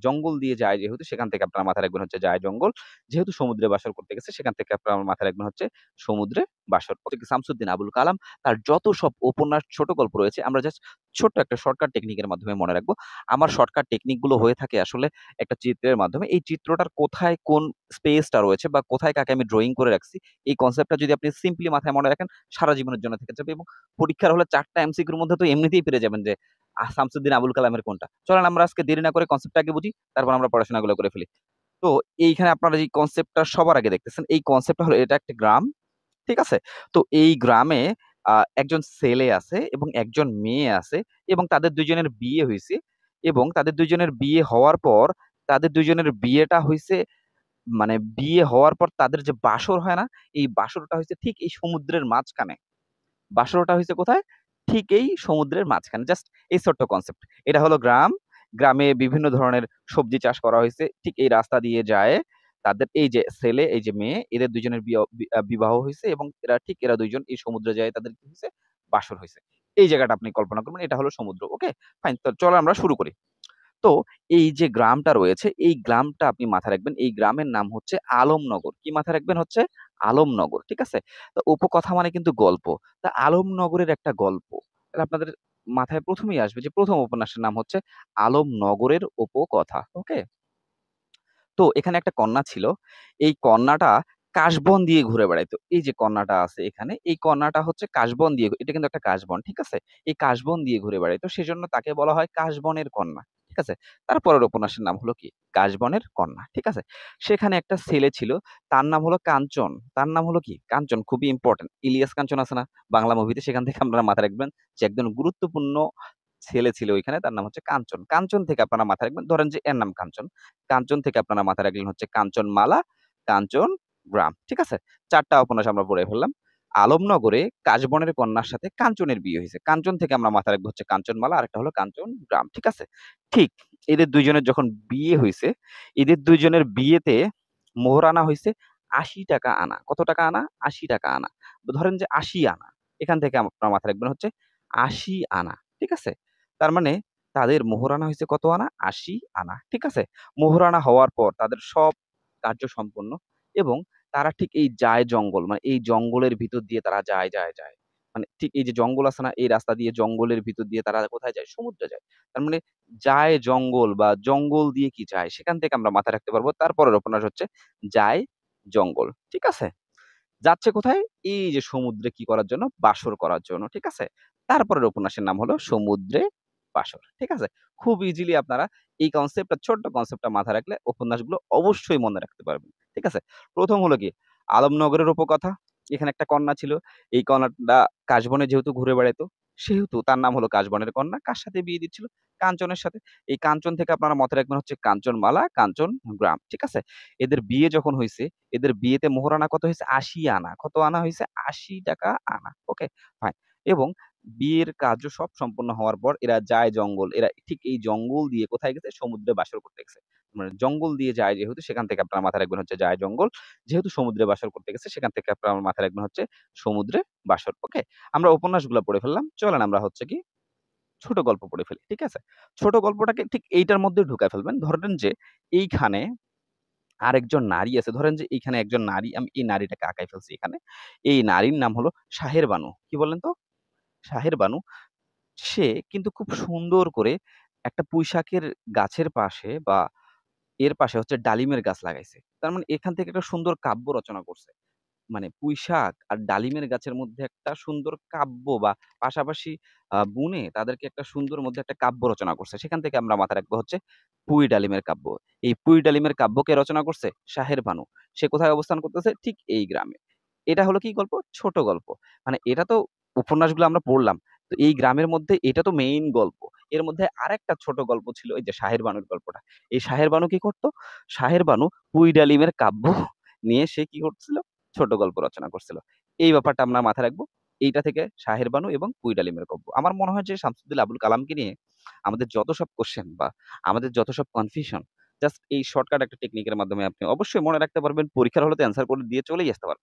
জঙ্গল দিয়ে যায় যেহেতু সেখান থেকে আপনারা মাথায় রাখবেন হচ্ছে যায় জঙ্গল। যেহেতু সমুদ্রে বাসর করতে গেছে সেখান থেকে আপনারা মাথায় রাখবেন হচ্ছে সমুদ্রে বাসর। শামসুদ্দিন আবুল কালাম তার যত সব উপন্যাস, ছোট গল্প রয়েছে আমরা জাস্ট ছোট্ট একটা শর্টকাট টেকনিকের মাধ্যমে মনে রাখবো। আমার শর্টকাট টেকনিক গুলো হয়ে থাকে আসলে একটা চিত্রের মাধ্যমে। এই চিত্রটার কোথায় কোন স্পেসটা রয়েছে বা কোথায় কাকে আমি ড্রয়িং করে রাখছি, এই কনসেপ্টটা যদি আপনি সিম্পলি মাথায় মনে রাখেন সারা জীবনের জন্য থেকে যাবে। এবং পরীক্ষার হলে 4টা এমসিকিউর মধ্যে তো এমনিতেই পেরে যাবেন যে শামসুদ্দিন আবুল কালামের কোনটা। চলেন আমরা আজকে দেরি না করে কনসেপ্টটা আগে বুঝি, তারপর আমরা পড়াশোনাগুলো করে ফেলি। তো এইখানে আপনারা যে কনসেপ্টটা সবার আগে দেখতেছেন, এই কনসেপ্টটা হলো এটা একটা গ্রাম, ঠিক আছে? তো এই গ্রামে একজন ছেলে আছে এবং একজন মেয়ে আছে এবং তাদের ২ জনের বিয়ে হইছে এবং তাদের ২ জনের বিয়ে হওয়ার পর তাদের ২ জনের বিয়েটা হইছে, মানে বিয়ে হওয়ার পর তাদের যে বাসর হয় না? এই বাসরটা হইছে ঠিক এই সমুদ্রের মাঝখানে। বাসরটা হইছে কোথায়? ঠিক এই সমুদ্রের মাঝখানে। জাস্ট এই ছোট্ট কনসেপ্ট। এটা হলো গ্রাম। গ্রামে বিভিন্ন ধরনের সবজি চাষ করা হইছে। ঠিক এই রাস্তা দিয়ে যায়। তাদের এই যে ছেলে, এই যে মেয়ে, এদের ২ জনের বিবাহ হইছে এবং এরা ২ জন এই সমুদ্রে যায় তাদের কি হইছে? বাসর হইছে। এই জায়গাটা আপনি কল্পনা করবেন এটা হলো সমুদ্র। ওকে? ফাইন। তো চলো আমরা শুরু করি। তো এই যে গ্রামটা রয়েছে, এই গ্রামটা আপনি মাথায় রাখবেন। এই গ্রামের নাম হচ্ছে আলমনগর। কি মাথায় রাখবেন হচ্ছে? আলমনগর। ঠিক আছে? তো উপকথা মানে কিন্তু গল্প। তা আলমনগরের একটা গল্প। তাহলে আপনাদের মাথায় ১ম এই আসবে যে ১ম উপন্যাসের নাম হচ্ছে আলমনগরের উপকথা। ওকে? তো এখানে একটা কন্যা ছিল। এই কন্যাটা কাশবন দিয়ে ঘুরে বেড়াইতো। এই যে কন্যাটা আছে এখানে, এই কন্যাটা হচ্ছে কাশবন দিয়ে, এটা কিন্তু একটা কাশবন, ঠিক আছে? এই কাশবন দিয়ে ঘুরে বেড়াইতো। সেজন্য তাকে বলা হয় কাশবনের কন্যা। ঠিক আছে? তারপরের উপন্যাসের নাম হলো কি? কাশবনের কন্যা। ঠিক আছে? সেখানে একটা ছেলে ছিল, তার নাম হলো কাঞ্চন। তার নাম হলো কি? কাঞ্চন, খুবই ইম্পোর্টেন্ট। ইলিয়াস কাঞ্চন আছে না? বাংলা মুভিতে, সেখান থেকে আপনারা মাথায় রাখবেন যে একজন গুরুত্বপূর্ণ ছেলে ছিল ওইখানে, তার নাম হচ্ছে কাঞ্চন। কাঞ্চন থেকে আপনারা মাথায় রাখবেন, ধরেন যে এর নাম কাঞ্চন। কাঞ্চন থেকে আপনারা মাথায় রাখলেন হচ্ছে কাঞ্চনমালা, কাঞ্চন গ্রাম। ঠিক আছে? ৪টা উপন্যাস আমরা পড়ে ফেললাম। আলমনগরে কাশবনের কন্যার সাথে কাঞ্চনের বিয়ে হয়েছে। কাঞ্চন থেকে আমরা মাথায় রাখবো হচ্ছে কাঞ্চনমালা, আরেকটা হলো কাঞ্চন গ্রাম। ঠিক আছে? ঠিক এদের ২ জনের যখন বিয়ে হইছে, এদের ২ জনের বিয়েতে মোহরানা হইছে ৳৮০ আনা। কত টাকা আনা? ৳৮০ আনা। ধরেন যে ৮০ আনা। এখান থেকে আপনারা মাথায় রাখবেন হচ্ছে ৮০ আনা। ঠিক আছে? তার মানে তাদের মোহরানা হইছে কত আনা? ৮০ আনা। ঠিক আছে? মোহরানা হওয়ার পর তাদের সব কার্য সম্পন্ন এবং তারা ঠিক এই যায় জঙ্গল, মানে এই জঙ্গলের ভিতর দিয়ে তারা যায়। মানে ঠিক এই যে জঙ্গল আছে না? এই রাস্তা দিয়ে জঙ্গলের ভিতর দিয়ে তারা কোথায় যায়? সমুদ্রে যায়। তার মানে যায় জঙ্গল বা জঙ্গল দিয়ে কি যায়? সেখান থেকে আমরা মাথায় রাখতে পারবো। তারপরের উপন্যাস হচ্ছে যায় জঙ্গল। ঠিক আছে? যাচ্ছে কোথায়? এই যে সমুদ্রে কি করার জন্য? বাসর করার জন্য। ঠিক আছে? তারপরের উপন্যাসের নাম হলো সমুদ্রে বাসর। ঠিক আছে? খুব ইজিলি আপনারা এই কনসেপ্টটা, ছোট্ট কনসেপ্টটা মাথায় রাখলে উপন্যাসগুলো অবশ্যই মনে রাখতে পারবেন। ঠিক আছে? ১ম হলো কি? আলমনগরের উপকথা। এখানে একটা কন্যা ছিল। এই কন্যাটা কাশবনে যেহেতু ঘুরে বেড়াইতো, সেহেতু তার নাম হলো কাশবনের কন্যা। কার সাথে বিয়ে দিচ্ছিল? কাঞ্চনের সাথে। এই কাঞ্চন থেকে আপনারা মাথায় রাখবেন হচ্ছে কাঞ্চনমালা, কাঞ্চন গ্রাম। ঠিক আছে? এদের বিয়ে যখন হইছে, এদের বিয়েতে মোহরানা কত হইছে? ৮০ আনা। কত আনা হইছে? ৳৮০ আনা। ওকে? ফাইন। এবং বিয়ের কার্য সব সম্পন্ন হওয়ার পর এরা যায় জঙ্গল। এরা ঠিক এই জঙ্গল দিয়ে কোথায় গেছে? সমুদ্রে বাসর করতে গেছে। মানে জঙ্গল দিয়ে যায় যেহেতু সেখান থেকে আপনারা মাথায় রাখবেন হচ্ছে যায় জঙ্গল। যেহেতু সমুদ্রে বাসর করতে গেছে সেখান থেকে আপনারা মাথায় রাখবেন হচ্ছে সমুদ্রে বাসর। ওকে? আমরা উপন্যাসগুলা পড়ে ফেললাম। চলেন আমরা হচ্ছে কি ছোট গল্প পড়ে ফেলি। ঠিক আছে? ছোট গল্পটাকে ঠিক এইটার মধ্যে ঢুকায় ফেলবেন। ধরেন যে এইখানে আরেকজন নারী আছে। ধরেন যে এইখানে একজন নারী, আমি এই নারীটাকে আঁকায় ফেলছি এখানে। এই নারীর নাম হলো শাহের বানু। কি বলেন তো? শাহের বানু। সে কিন্তু খুব সুন্দর করে একটা পুঁইশাকের গাছের পাশে বা এর পাশে হচ্ছে ডালিমের গাছ লাগাইছে। তার মানে এখান থেকে একটা সুন্দর কাব্য রচনা করছে। মানে পুঁইশাক আর ডালিমের গাছের মধ্যে একটা সুন্দর কাব্য বা পাশাপাশি বুনে তাদেরকে একটা সুন্দর মধ্যে একটা কাব্য রচনা করছে। সেখান থেকে আমরা মাথায় রাখবো হচ্ছে পুই ডালিমের কাব্য। এই পুই ডালিমের কাব্যকে রচনা করছে শাহের বানু। সে কোথায় অবস্থান করতেছে? ঠিক এই গ্রামে। এটা হলো কি গল্প? ছোট গল্প। মানে এটা তো উপন্যাসগুলো আমরা পড়লাম। তো এই গ্রামের মধ্যে এটা তো মেইন গল্প। এর মধ্যে আরেকটা ছোট গল্প ছিল এই যে শাহের বানুর গল্পটা। এই শাহের বানু কি করত? শাহের বানু পুই ডালিমের কাব্য নিয়ে সে কি করছিল? ছোট গল্প রচনা করছিল। এই ব্যাপারটা আমরা মাথায় রাখবো। এইটা থেকে শাহের বানু এবং কুইড আলিমের কাব্য। আমার মনে হয় যে শামসুদ্দিন আবুল কালামকে নিয়ে আমাদের যত সব কোয়েশ্চেন বা আমাদের যত সব কনফিউশন জাস্ট এই শর্টকাট একটা টেকনিকের মাধ্যমে আপনি অবশ্যই মনে রাখতে পারবেন। পরীক্ষার হলে তো অ্যান্সার করে দিয়ে চলেই আসতে পারবেন।